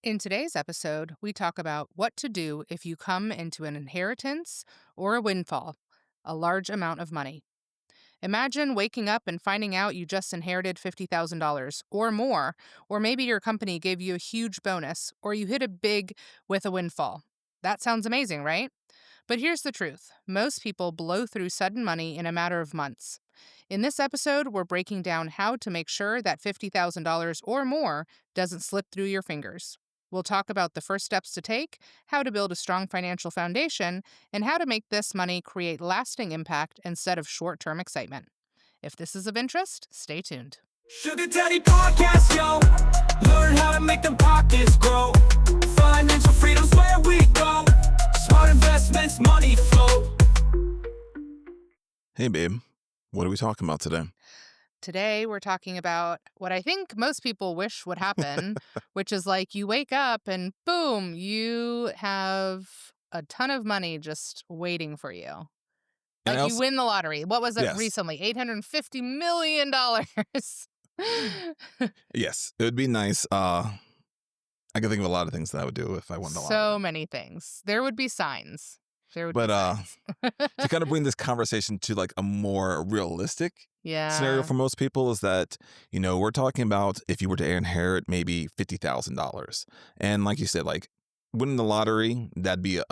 In today's episode, we talk about what to do if you come into an inheritance or a windfall, a large amount of money. Imagine waking up and finding out you just inherited $50,000 or more, or maybe your company gave you a huge bonus, or you hit a big with a windfall. That sounds amazing, right? But here's the truth: most people blow through sudden money in a matter of months. In this episode, we're breaking down how to make sure that $50,000 or more doesn't slip through your fingers. We'll talk about the first steps to take, how to build a strong financial foundation, and how to make this money create lasting impact instead of short term excitement. If this is of interest, stay tuned. Sugar Daddy Podcast, yo. Learn how to make them pockets grow. Financial freedom's where we go. Smart investments, money flow. Hey, babe. What are we talking about today? Today, we're talking about what I think most people wish would happen, which is like you wake up and boom, you have a ton of money just waiting for you. And Like I you also, win the lottery. What was it yes, recently? $850 million. yes, it would be nice. I can think of a lot of things that I would do if I won the lottery. So many things. There would be signs. There would be But signs. to kind of bring this conversation to like a more realistic scenario Yeah. for most people is that, we're talking about if you were to inherit maybe $50,000. And like you said, like winning the lottery, that'd be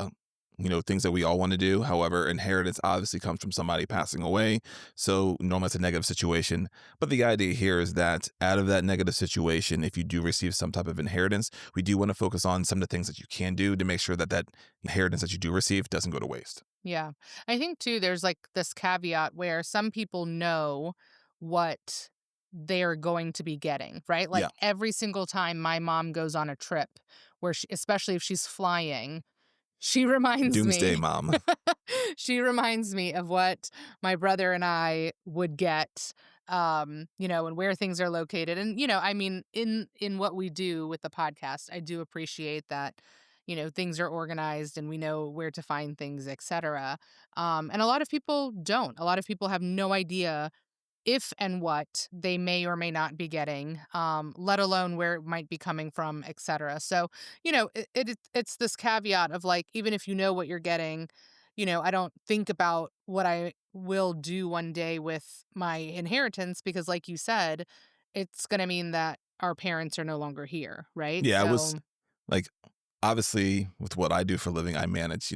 things that we all want to do. However, inheritance obviously comes from somebody passing away. So normally it's a negative situation. But the idea here is that out of that negative situation, if you do receive some type of inheritance, we do want to focus on some of the things that you can do to make sure that that inheritance that you do receive doesn't go to waste. Yeah. I think too, there's like this caveat where some people know what they're going to be getting, right? Like Yeah. every single time my mom goes on a trip where she, especially if she's flying, she reminds Doomsday me mom. she reminds me of what my brother and I would get, and where things are located. And, I mean, in what we do with the podcast, I do appreciate that, things are organized and we know where to find things, etc. And a lot of people don't. A lot of people have no idea if and what they may or may not be getting, let alone where it might be coming from, et cetera. So, it's this caveat of like, even if you know what you're getting, I don't think about what I will do one day with my inheritance because, like you said, it's going to mean that our parents are no longer here, right? Yeah, I was So, like, obviously, with what I do for a living, I manage,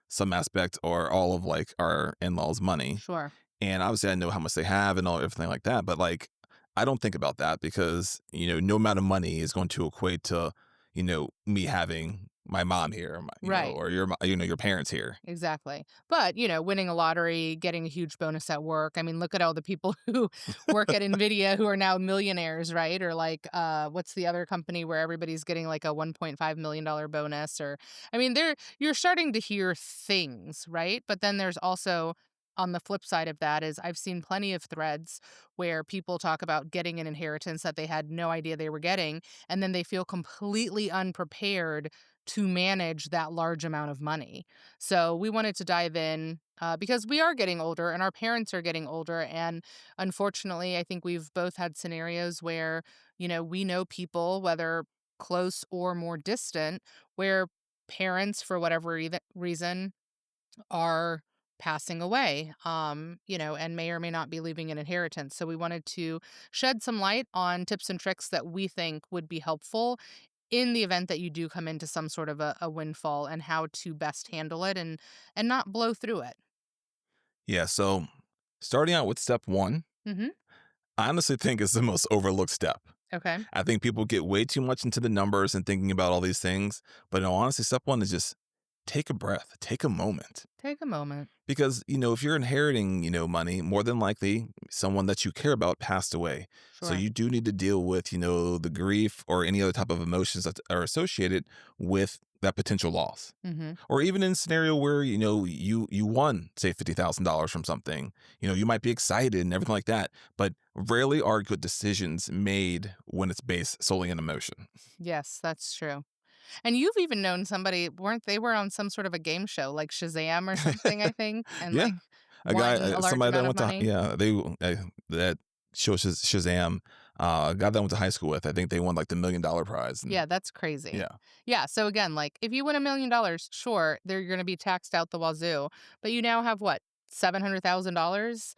some aspect or all of like our in laws' money. sure. And obviously, I know how much they have and all everything like that. But like, I don't think about that because no amount of money is going to equate to me having my mom here, or Right. or your parents here. Exactly. But, winning a lottery, getting a huge bonus at work. I mean, look at all the people who work at Nvidia who are now millionaires, right? Or like what's the other company where everybody's getting like a $1.5 million bonus or I mean, you're starting to hear things, right? But then there's also on the flip side of that is I've seen plenty of threads where people talk about getting an inheritance that they had no idea they were getting and then they feel completely unprepared to manage that large amount of money. So we wanted to dive in because we are getting older and our parents are getting older. And unfortunately, I think we've both had scenarios where, we know people, whether close or more distant, where parents, for whatever reason, are passing away, and may or may not be leaving an inheritance. So we wanted to shed some light on tips and tricks that we think would be helpful in the event that you do come into some sort of a windfall and how to best handle it and not blow through it. Yeah. So starting out with step one, Mm-hmm. I honestly think is the most overlooked step. Okay. I think people get way too much into the numbers and thinking about all these things. But no, honestly, step one is just take a breath, take a moment. Take a moment. Because, if you're inheriting, money, more than likely someone that you care about passed away. So Sure. you do need to deal with, the grief or any other type of emotions that are associated with that potential loss. Mm-hmm. Or even in a scenario where, you won, say, $50,000 from something, you might be excited and everything like that. But rarely are good decisions made when it's based solely on emotion. Yes, that's true. And you've even known somebody, weren't they were on some sort of a game show like Shazam or something, I think, and Yeah. like A guy, won a large somebody that amount of went to, money? yeah, that show Shazam. A guy that I went to high school with, I think they won like the $1 million prize. And Yeah, that's crazy. yeah. Yeah, so again, like if you win $1 million, sure, they're going to be taxed out the wazoo, but you now have what, $700,000?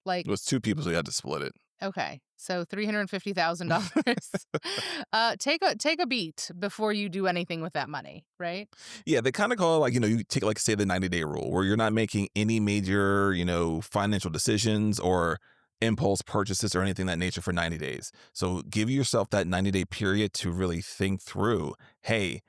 Like, It was two people, so we had to split it. okay, so $350,000. Take a beat before you do anything with that money, right? Yeah, they kind of call it like, you take like, say, the 90-day rule where you're not making any major, financial decisions or impulse purchases or anything of that nature for 90 days. So give yourself that 90-day period to really think through, hey,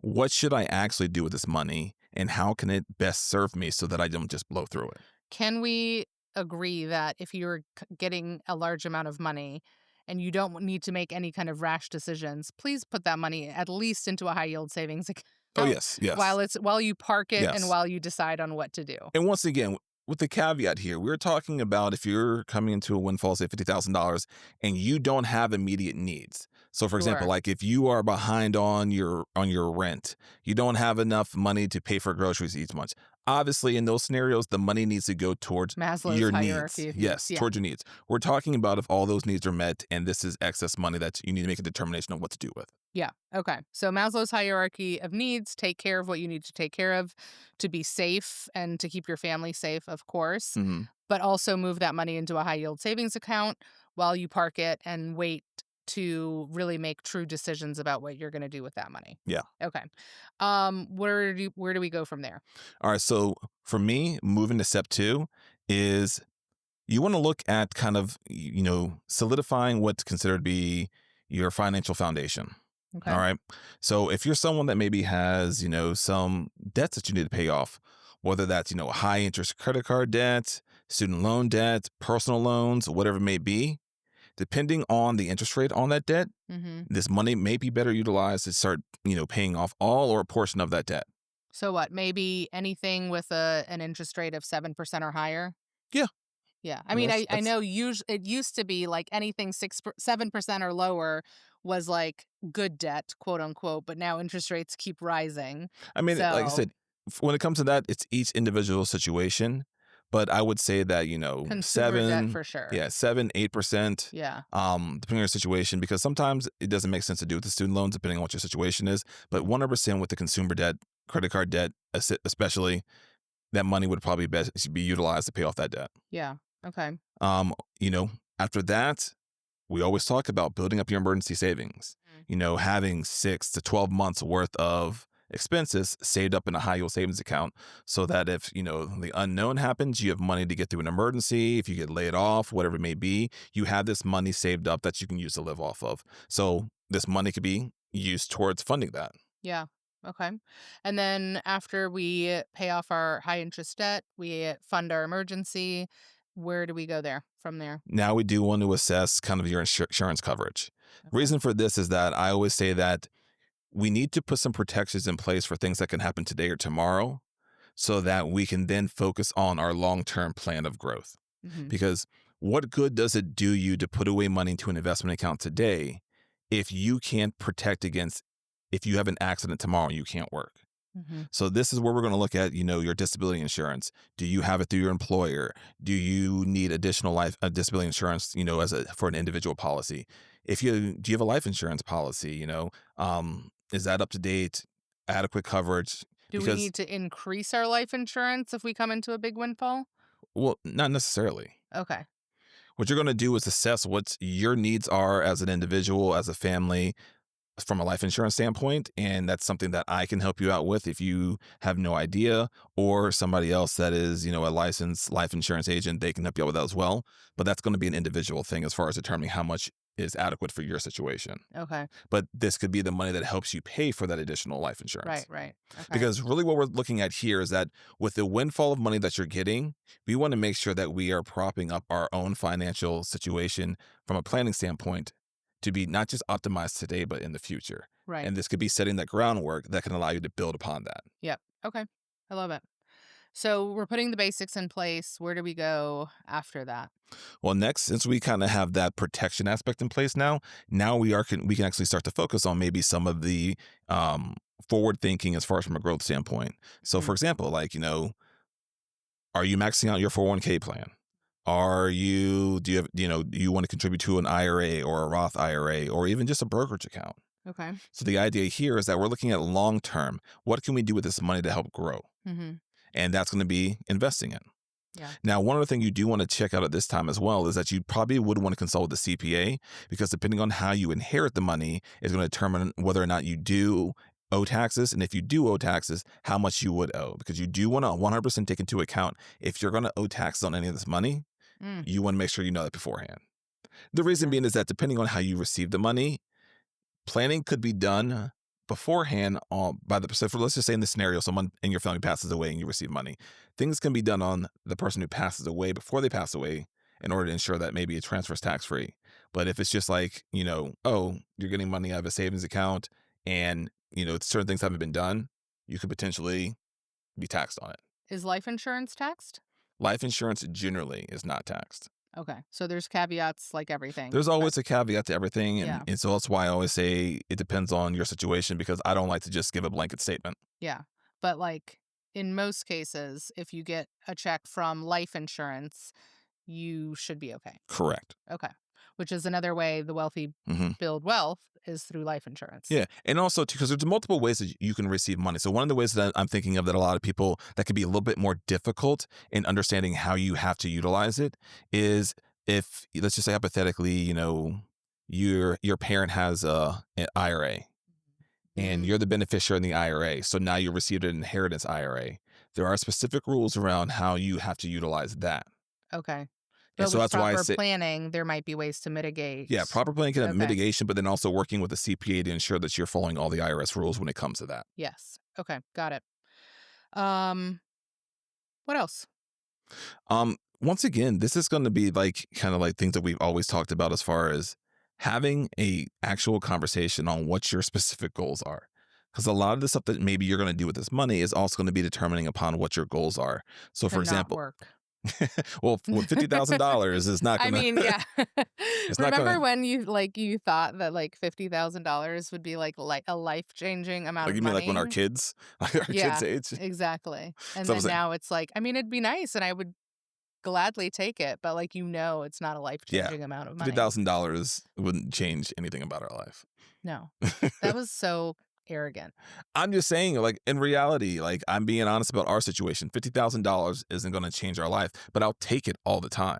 what should I actually do with this money and how can it best serve me so that I don't just blow through it? Can we agree that if you're getting a large amount of money and you don't need to make any kind of rash decisions, please put that money at least into a high yield savings Oh, account yes, yes, while you park it and yes. while you decide on what to do. And once again, with the caveat here, we're talking about if you're coming into a windfall, say $50,000, and you don't have immediate needs. So, for example, Sure. like if you are behind on your rent, you don't have enough money to pay for groceries each month. Obviously, in those scenarios, the money needs to go towards Maslow's your needs. hierarchy of needs. Yes, Yeah. towards your needs. We're talking about if all those needs are met, and this is excess money that you need to make a determination of what to do with. Yeah. Okay. So Maslow's hierarchy of needs, take care of what you need to take care of to be safe and to keep your family safe, of course, Hmm. but also move that money into a high yield savings account while you park it and wait to really make true decisions about what you're going to do with that money. Yeah. Okay. Where do we go from there? All right. So for me, moving to step two is you want to look at kind of, solidifying what's considered to be your financial foundation. All Okay. right. So if you're someone that maybe has, some debts that you need to pay off, whether that's, high interest credit card debt, student loan debt, personal loans, whatever it may be, depending on the interest rate on that debt, Mm-hmm. this money may be better utilized to start, paying off all or a portion of that debt. So what? Maybe anything with an interest rate of 7% or higher? Yeah. Yeah. I I mean, mean, that's, I that's know it used to be like anything 7% or lower was like good debt, quote unquote, but now interest rates keep rising. I mean, like I So said, when it comes to that, it's each individual situation. But I would say that, consumer debt seven, for sure. yeah, 7, 8%, Yeah. depending on your situation, because sometimes it doesn't make sense to do with the student loans, depending on what your situation is. But 100% with the consumer debt, credit card debt, especially, that money would probably best be utilized to pay off that debt. Yeah. Okay. Um, after that, we always talk about building up your emergency savings, having 6 to 12 months worth of expenses saved up in a high yield savings account so that if, the unknown happens, you have money to get through an emergency. If you get laid off, whatever it may be, you have this money saved up that you can use to live off of. So this money could be used towards funding that. Yeah. Okay. And then after we pay off our high interest debt, we fund our emergency. Where do we go there from there? Now we do want to assess kind of your insurance coverage. Okay. Reason for this is that I always say that we need to put some protections in place for things that can happen today or tomorrow so that we can then focus on our long-term plan of growth. Mm-hmm. Because what good does it do you to put away money into an investment account today if you can't protect against if you have an accident tomorrow and you can't work? Mm-hmm. So this is where we're going to look at, your disability insurance. Do you have it through your employer? Do you need additional life disability insurance, for an individual policy? Do you have a life insurance policy? Is that up to date? Adequate coverage? Do we Because, need to increase our life insurance if we come into a big windfall? well, not necessarily. Okay. What you're going to do is assess what your needs are as an individual, as a family, from a life insurance standpoint. And that's something that I can help you out with if you have no idea, or somebody else that is, a licensed life insurance agent, they can help you out with that as well. But that's going to be an individual thing as far as determining how much is adequate for your situation. Okay. But this could be the money that helps you pay for that additional life insurance. Right. Okay. Because really what we're looking at here is that with the windfall of money that you're getting, we want to make sure that we are propping up our own financial situation from a planning standpoint to be not just optimized today, but in the future. Right. And this could be setting that groundwork that can allow you to build upon that. Yep. Okay. I love it. So we're putting the basics in place. Where do we go after that? Well, next, since we kind of have that protection aspect in place now we can actually start to focus on maybe some of the forward thinking as far as from a growth standpoint. So, Mhm. for example, like, are you maxing out your 401k plan? Do you have, do you want to contribute to an IRA or a Roth IRA or even just a brokerage account? Okay. So the idea here is that we're looking at long term. What can we do with this money to help grow? Mm-hmm. And that's going to be investing in. Yeah. Now, one other thing you do want to check out at this time as well is that you probably would want to consult with the CPA, because depending on how you inherit the money is going to determine whether or not you do owe taxes. And if you do owe taxes, how much you would owe, because you do want to 100% take into account if you're going to owe taxes on any of this money, Mm. you want to make sure you know that beforehand. The reason Okay. being is that depending on how you receive the money, planning could be done beforehand by the so for let's just say in the scenario someone in your family passes away and you receive money. Things can be done on the person who passes away before they pass away in order to ensure that maybe it transfers tax free. But if it's just like, oh, you're getting money out of a savings account and, certain things haven't been done, you could potentially be taxed on it. Is life insurance taxed? Life insurance generally is not taxed. Okay. So there's caveats like everything. There's But always a caveat to everything. And, yeah. and so that's why I always say it depends on your situation, because I don't like to just give a blanket statement. Yeah. But like in most cases, if you get a check from life insurance, you should be okay. Correct. Okay. Which is another way the wealthy Hmm. build wealth is through life insurance. Yeah. And also, because there's multiple ways that you can receive money. So, one of the ways that I'm thinking of that a lot of people that could be a little bit more difficult in understanding how you have to utilize it is if, let's just say hypothetically, your parent has an IRA and Mm, you're the beneficiary in the IRA. So now you received an inheritance IRA. There are specific rules around how you have to utilize that. okay. And But so with that's why I proper say, planning, there might be ways to mitigate. yeah, proper planning can have Okay. mitigation, but then also working with the CPA to ensure that you're following all the IRS rules when it comes to that. Yes. Okay. Got it. Um, what else? Once again, this is going to be like kind of like things that we've always talked about as far as having a actual conversation on what your specific goals are. Because a lot of the stuff that maybe you're going to do with this money is also going to be determining upon what your goals are. So, To for not example, work. well, with $50,000 is not I going mean, to, yeah. it's not going Remember to, when you thought that like $50,000 would be like a life changing amount like, of you mean like when our money? kids, like our kids' Yeah, age? exactly. And So I then was like, now it's like, I mean, it'd be nice, and I would gladly take it, but like it's not a life yeah, changing amount of money. $50,000 wouldn't change anything about our life. No, that was so arrogant. I'm just saying, like, in reality, like, I'm being honest about our situation. $50,000 isn't going to change our life, but I'll take it all the time.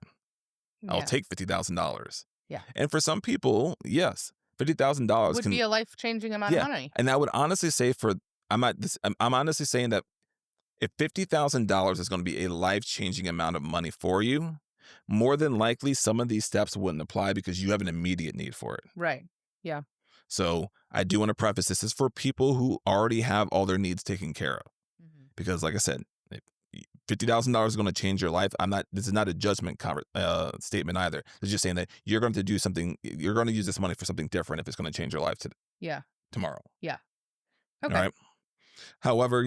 I'll Yeah, take $50,000. yeah, And for some people, yes, $50,000 would be can, a life changing amount of yeah. money. And I would honestly say I'm honestly saying that if $50,000 is going to be a life changing amount of money for you, more than likely some of these steps wouldn't apply because you have an immediate need for it. Right. Yeah. So I do want to preface this is for people who already have all their needs taken care of. Mhm. Because, like I said, if $50,000 is going to change your life. This is not a judgment statement either. It's just saying that you're going to do something, you're going to use this money for something different if it's going to change your life Yeah. tomorrow. Yeah. All Okay. right. However,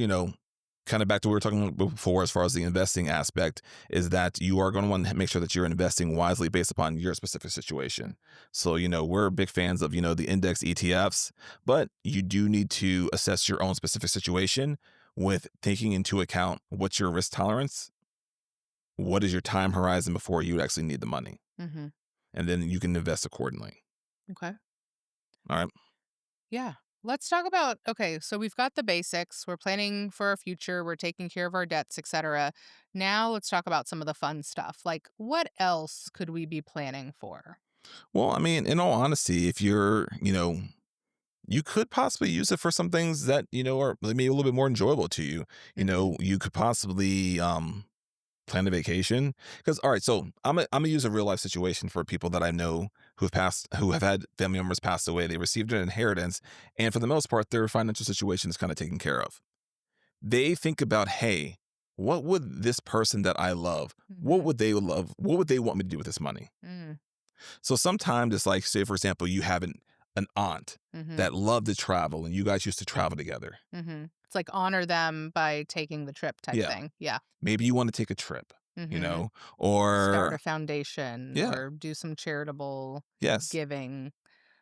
kind of back to what we were talking about before as far as the investing aspect is that you are going to want to make sure that you're investing wisely based upon your specific situation. So, we're big fans of, the index ETFs, but you do need to assess your own specific situation with taking into account what's your risk tolerance, what is your time horizon before you actually need the money, Mm-hmm. and then you can invest accordingly. Okay. All right. Yeah. Let's talk about, okay, so we've got the basics. We're planning for our future. We're taking care of our debts, etc. Now let's talk about some of the fun stuff. Like, what else could we be planning for? Well, I mean, in all honesty, if you're, you could possibly use it for some things that, are maybe a little bit more enjoyable to you. Mhm. You could possibly plan a vacation. Because, all right, so I'm gonna use a real life situation for people that I know who have had family members pass away. They received an inheritance, and for the most part, their financial situation is kind of taken care of. They think about, hey, what would this person that I love, what Mhm. would they love? What would they want me to do with this money? Mm. So sometimes it's like, say, for example, you have an aunt Mhm. that loved to travel and you guys used to travel together. Mhm. It's like honor them by taking the trip type Yeah. thing. Yeah. Maybe you want to take a trip, Mhm. Start a or foundation yeah, or do some charitable yes. giving.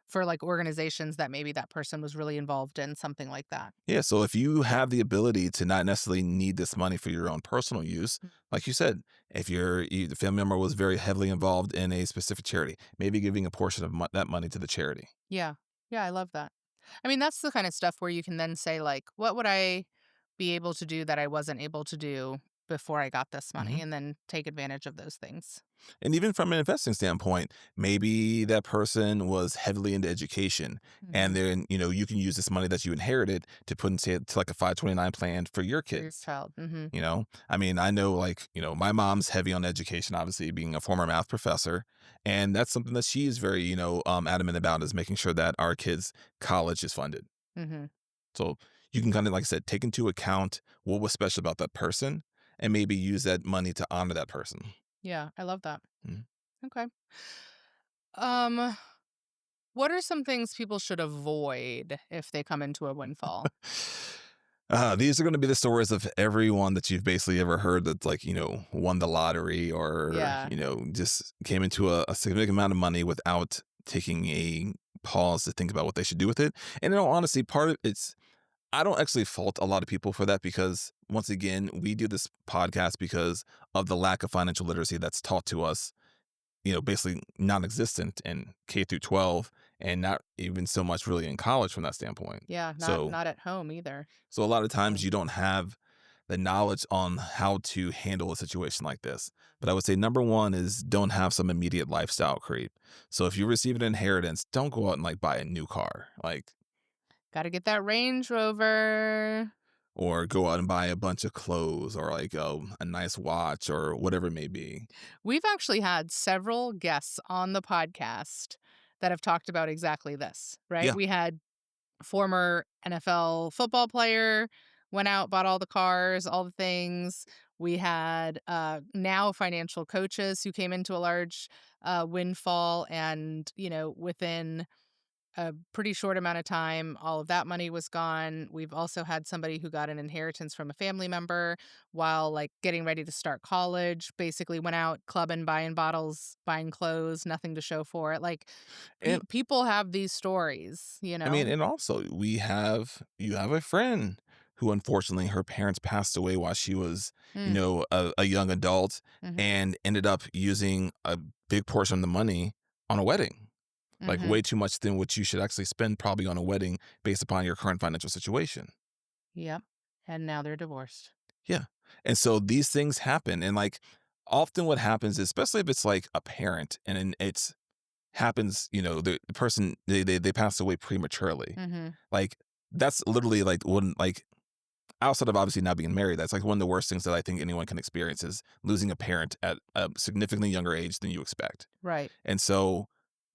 for like organizations that maybe that person was really involved in, something like that. Yeah, so if you have the ability to not necessarily need this money for your own personal use, Mm. like you said, if the family member was very heavily involved in a specific charity, maybe giving a portion of that money to the charity. Yeah. Yeah, I love that. I mean, that's the kind of stuff where you can then say, like, what would I be able to do that I wasn't able to do before I got this money? Mhm. And then take advantage of those things. And even from an investing standpoint, maybe that person was heavily into education, and Hmm. then you can use this money that you inherited to put into like a 529 plan for your For your kids. child. Hmm. I mean, I know, like, my mom's heavy on education, obviously being a former math professor, and that's something that she is very adamant about, is making sure that our kids' college is funded. Hmm. So you can kind of, like I said, take into account what was special about that person, and maybe use that money to honor that person. Yeah, I love that. Mm. Okay. Um, what are some things people should avoid if they come into a windfall? These are going to be the stories of everyone that you've basically ever heard that's, like, won the lottery, or, Yeah. just came into a significant amount of money without taking a pause to think about what they should do with it. And in all honesty, part of it's, I don't actually fault a lot of people for that, because once again, we do this podcast because of the lack of financial literacy that's taught to us, basically non-existent in K through 12, and not even so much really in college from that standpoint. Yeah, not So not at home either. so a lot of times Mm. you don't have the knowledge on how to handle a situation like this. But I would say number one is, don't have some immediate lifestyle creep. So if you receive an inheritance, don't go out and, like, buy a new car, like, Gotta get that Range Rover. or go out and buy a bunch of clothes, or like a nice watch, or whatever it may be. We've actually had several guests on the podcast that have talked about exactly this, right? Yeah. We had former NFL football player, went out, bought all the cars, all the things. We had now financial coaches who came into a large windfall, and, within a pretty short amount of time, all of that money was gone. We've also had somebody who got an inheritance from a family member while, like, getting ready to start college, basically went out clubbing, buying bottles, buying clothes, nothing to show for it. Like, And people have these stories, you I mean, know? and also you have a friend who, unfortunately, her parents passed away while she was, Mm, a young adult, mhm, and ended up using a big portion of the money on a wedding. Like, mhm. way too much than what you should actually spend probably on a wedding based upon your current financial situation. Yep. And now they're divorced. Yeah. And so these things happen. And, like, often what happens is, especially if it's like a parent, and then it's happens, the person, they pass away prematurely. Mhm. Like, that's literally like one, like, outside of obviously not being married, that's like one of the worst things that I think anyone can experience, is losing a parent at a significantly younger age than you expect. Right, And so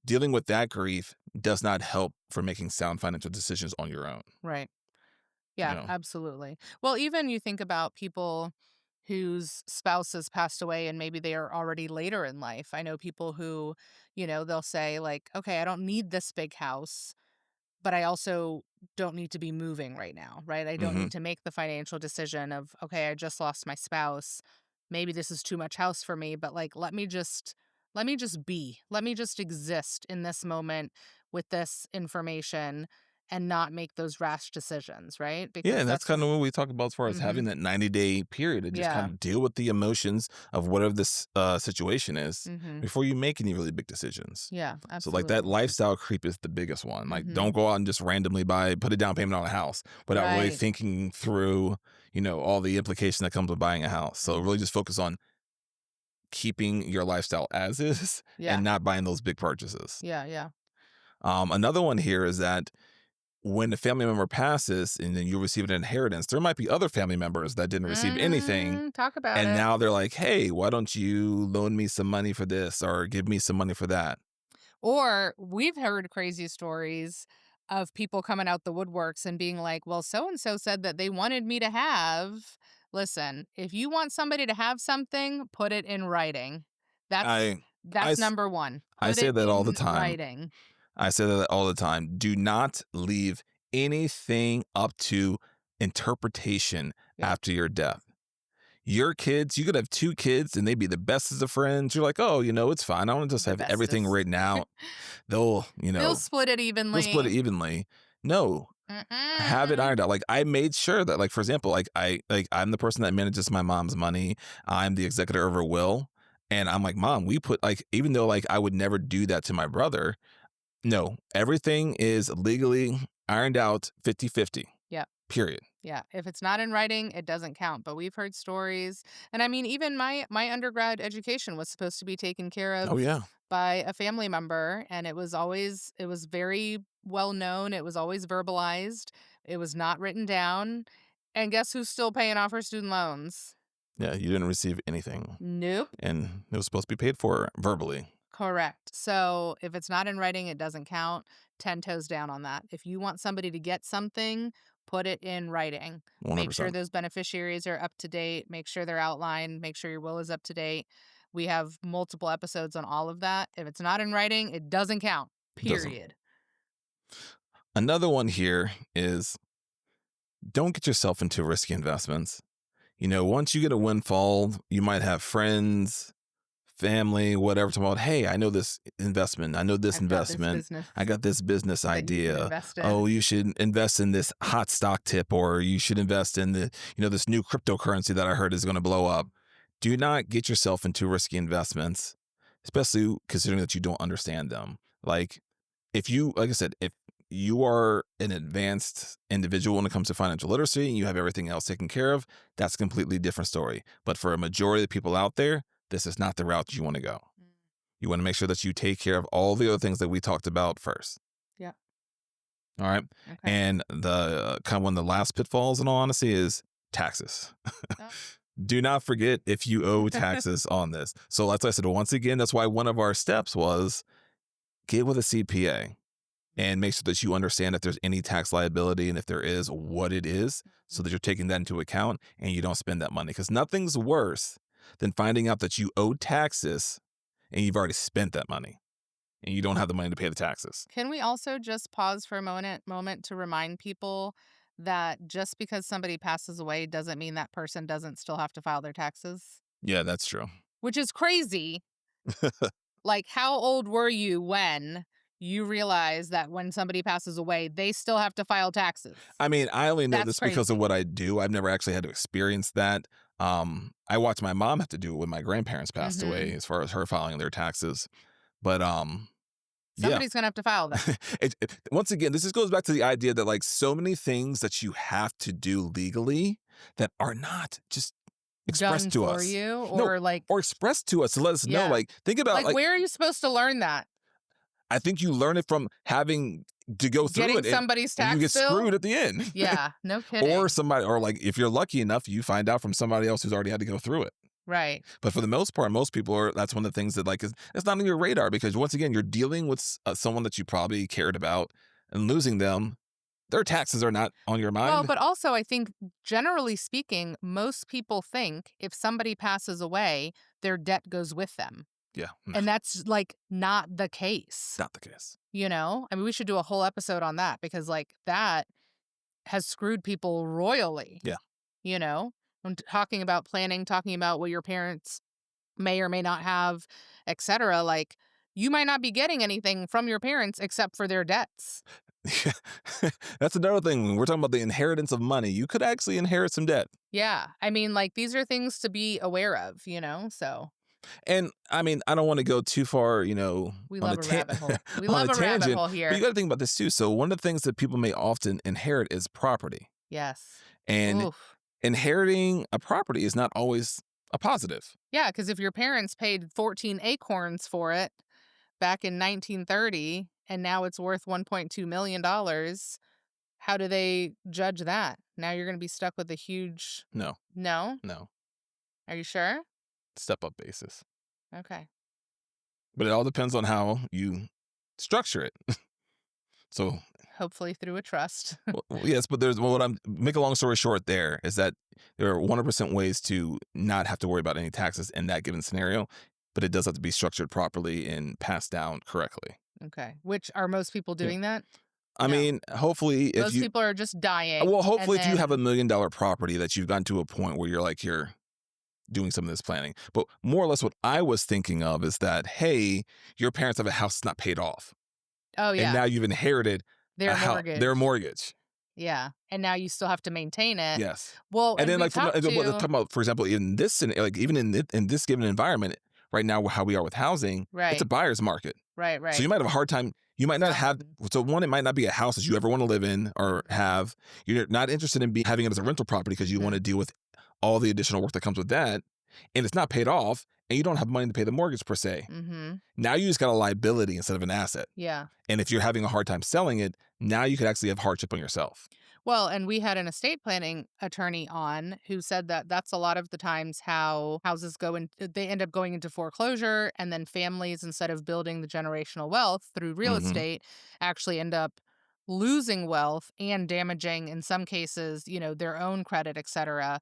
dealing with that grief does not help for making sound financial decisions on your own, right. you Yeah, know? absolutely. Well, even you think about people whose spouses passed away and maybe they are already later in life. I know people who, they'll say, like, okay, I don't need this big house, but I also don't need to be moving right now, right? I don't Mhm. need to make the financial decision of, okay, I just lost my spouse. Maybe this is too much house for me, but, like, let me just be. Let me just exist in this moment with this information and not make those rash decisions, right? Yeah, Because and that's that's kind of what we talk about as far as mhm. having that 90-day period to just kind Yeah. of deal with the emotions of whatever this situation is Mhm. before you make any really big decisions. Yeah, So, like, that absolutely. lifestyle creep is the biggest one. Like, don't Mhm. go out and just randomly put a down payment on a house without really Right. thinking through, all the implication that comes with buying a house. So Mhm. really just focus on keeping your lifestyle as is, Yeah. and not buying those big purchases. Yeah, yeah. Another one here is that when a family member passes and then you receive an inheritance, there might be other family members that didn't receive anything. Talk about And it. now they're like, hey, why don't you loan me some money for this, or give me some money for that? Or we've heard crazy stories of people coming out the woodworks and being like, well, so and so said that they wanted me to have. Listen, if you want somebody to have something, put it in writing. That's I, I, that's s- number one. I Put say it that all the in time. writing. I say that all the time. Do not leave anything up to interpretation Yep. after your death. your kids, you could have 2 kids and they'd be the bestest of friends. You're like, "Oh, it's fine. I wanna just The have everything bestest. written out." They'll, They'll split it they'll split it evenly. evenly. No, have it Mm-mm. ironed out. Like, I made sure that, like, for example, I'm the person that manages my mom's money. I'm the executor of her will, and I'm like, "Mom, we put," like, even though, like, I would never do that to my brother, no, everything is legally ironed out 50-50. Yeah. Period. Yeah, if it's not in writing, it doesn't count, but we've heard stories, and I mean, even my undergrad education was supposed to be taken care Oh, of yeah. by a family member, and it was very well known, it was always verbalized, it was not written down, and guess who's still paying off her student loans? Yeah, you didn't receive anything, Nope. and it was supposed to be paid for verbally. Correct. So if it's not in writing, it doesn't count. 10 toes down on that. If you want somebody to get something, put it in writing. Make sure 100%. those beneficiaries are up to date. Make sure they're outlined. Make sure your will is up to date. We have multiple episodes on all of that. If it's not in writing, it doesn't count. It doesn't. Period. Another one here is don't get yourself into risky investments. Once you get a windfall, you might have friends, family, whatever, talking about, hey, I know this investment. I know this I've got this investment. business I got this business that you can idea. invest Oh, in. you should invest in this hot stock tip, or you should invest in this new cryptocurrency that I heard is going to blow up. Do not get yourself into risky investments, especially considering that you don't understand them. Like, like I said, if you are an advanced individual when it comes to financial literacy and you have everything else taken care of, that's a completely different story. But for a majority of the people out there, this is not the route you want to go. Mm. You want to make sure that you take care of all the other things that we talked about first. Yeah. All right. Okay. And the kind of one of the last pitfalls, in all honesty, is taxes. Oh. Do not forget if you owe taxes on this. So, like I said, once again, that's why one of our steps was get with a CPA and make sure that you understand if there's any tax liability, and if there is, what it is, so that you're taking that into account and you don't spend that money. Because nothing's worse than finding out that you owe taxes and you've already spent that money and you don't have the money to pay the taxes. Can we also just pause for a moment to remind people that just because somebody passes away doesn't mean that person doesn't still have to file their taxes? Yeah, that's true. Which is crazy. Like, how old were you when you realized that when somebody passes away, they still have to file taxes? I mean, I only know That's this because of crazy. what I do. I've never actually had to experience that. I watched my mom have to do it when my grandparents passed away, Mhm. as far as her filing their taxes. But yeah. Somebody's gonna have to file them. Once again, this just goes back to the idea that, like, so many things that you have to do legally that are not just Done expressed to for us. you No, or, like or expressed to us to let us know. yeah. Like, think about, Like, like, where are you supposed to learn that? I think you learn it from having to go through Getting it, somebody's and you tax get bill? screwed at the end. Yeah, no Or kidding. somebody, or like, if you're lucky enough, you find out from somebody else who's already had to go through it. Right. But for the most part, most people that's one of the things that, like, it's not on your radar, because once again, you're dealing with someone that you probably cared about, and losing them, their taxes are not on your Well, mind. but also I think generally speaking, most people think if somebody passes away, their debt goes with them. Yeah, no, And that's like not the case. not the case. I mean, we should do a whole episode on that because like that has screwed people royally. Yeah. You know, when talking about planning, talking about what your parents may or may not have, etc. Like you might not be getting anything from your parents except for their debts. That's another thing. When we're talking about the inheritance of money, you could actually inherit some debt. Yeah. I mean, like these are things to be aware of, so And I mean, I don't want to go too far, we on love a rabbit hole. We on love a a rabbit tangent. hole But here. you got to think about this too. So one of the things that people may often inherit is property, Yes. and Oof. inheriting a property is not always a positive. Yeah, because if your parents paid 14 acorns for it back in 1930 and now it's worth $1.2 million, how do they judge that? Now you're going to be stuck with a huge. No, No? no, Are you sure? step up basis. Okay. But it all depends on how you structure it. So, Hopefully through a trust. yes, but make a long story short, there is that there are 100% ways to not have to worry about any taxes in that given scenario, but it does have to be structured properly and passed down correctly. Okay. Which are most people Yeah. doing that? I No. mean, hopefully, if Most you, people are just dying. well, and hopefully, if you have then- $1 million property that you've gotten to a point where you're like, doing some of this planning. But more or less, what I was thinking of is that, hey, your parents have a house that's not paid off, Oh, and yeah. now you've inherited Their their mortgage. mortgage. Yeah, and now you still have to maintain it. Yes. Well, And and then, we like, from talked what to talking about, for example, in this like even in this given environment right now, how we are with housing, it's a Right, buyer's market. right, So right. you might have a hard time. You might not have. Mhm, So one, it might not be a house that you ever want to live in or mhm, have. You're not interested in having it as a rental property because you want to mhm, deal with all the additional work that comes with that, and it's not paid off, and you don't have money to pay the mortgage per se. mhm. Now you just got a liability instead of an asset. Yeah. And if you're having a hard time selling it, now you could actually have hardship on yourself. Well, and we had an estate planning attorney on who said that that's a lot of the times how houses go in, they end up going into foreclosure, and then families, instead of building the generational wealth through real Hmm. estate, actually end up losing wealth and damaging, in some cases, their own credit, etc.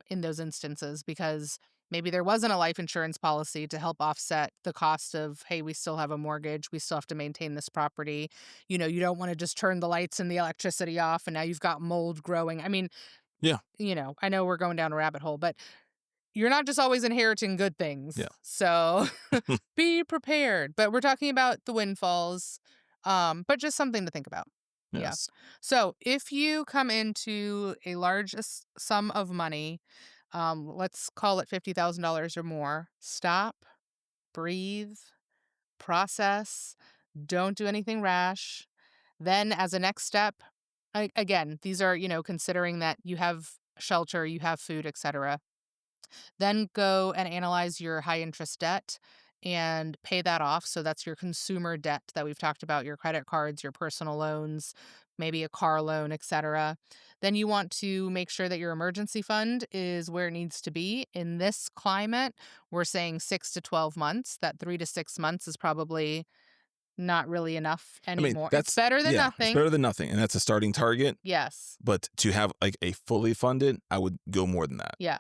In those instances, because maybe there wasn't a life insurance policy to help offset the cost of, hey, we still have a mortgage, we still have to maintain this property. You don't want to just turn the lights and the electricity off and now you've got mold growing. I mean, Yeah. I know we're going down a rabbit hole, but you're not just always inheriting good things. Yeah. So be prepared. But we're talking about the windfalls, but just something to think about. Yeah. Yes. So if you come into a large sum of money, let's call it $50,000 or more, stop, breathe, process, don't do anything rash. Then, as a next step, again, these are, considering that you have shelter, you have food, etc. Then go and analyze your high interest debt and pay that off. So that's your consumer debt that we've talked about, your credit cards, your personal loans, maybe a car loan, etc. Then you want to make sure that your emergency fund is where it needs to be. In this climate, we're saying 6 to 12 months. That 3 to 6 months is probably not really enough I mean, anymore. It's that's better than yeah, it's nothing. better than nothing, and that's a starting target. Yes. But to have like a fully funded, I would go more than that. Yeah.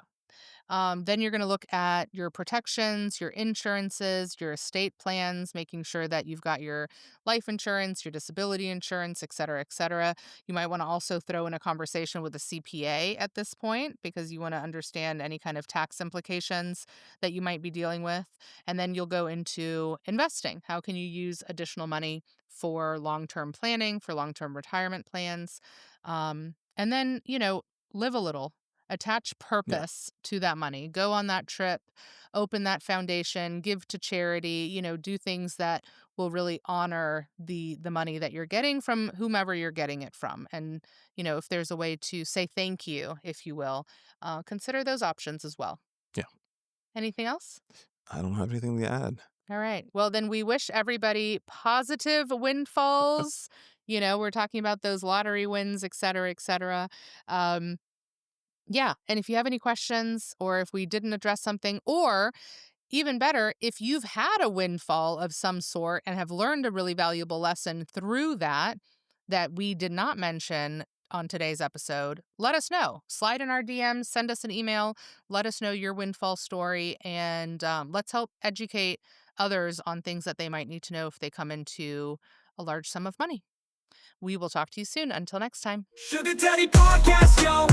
Then you're going to look at your protections, your insurances, your estate plans, making sure that you've got your life insurance, your disability insurance, et cetera, et cetera. You might want to also throw in a conversation with a CPA at this point because you want to understand any kind of tax implications that you might be dealing with. And then you'll go into investing. How can you use additional money for long term planning, for long term retirement plans? And then, live a little. Attach Yeah. purpose to that money. Go on that trip, open that foundation, give to charity, do things that will really honor the money that you're getting from whomever you're getting it from. And, if there's a way to say thank you, if you will, consider those options as well. Yeah. Anything else? I don't have anything to add. All right. Well, then we wish everybody positive windfalls. We're talking about those lottery wins, et cetera, et cetera. Um, Yeah, and if you have any questions or if we didn't address something, or even better, if you've had a windfall of some sort and have learned a really valuable lesson through that we did not mention on today's episode, let us know. Slide in our DMs, send us an email, let us know your windfall story, and let's help educate others on things that they might need to know if they come into a large sum of money. We will talk to you soon. Until next time. Sugar Daddy Podcast, yo.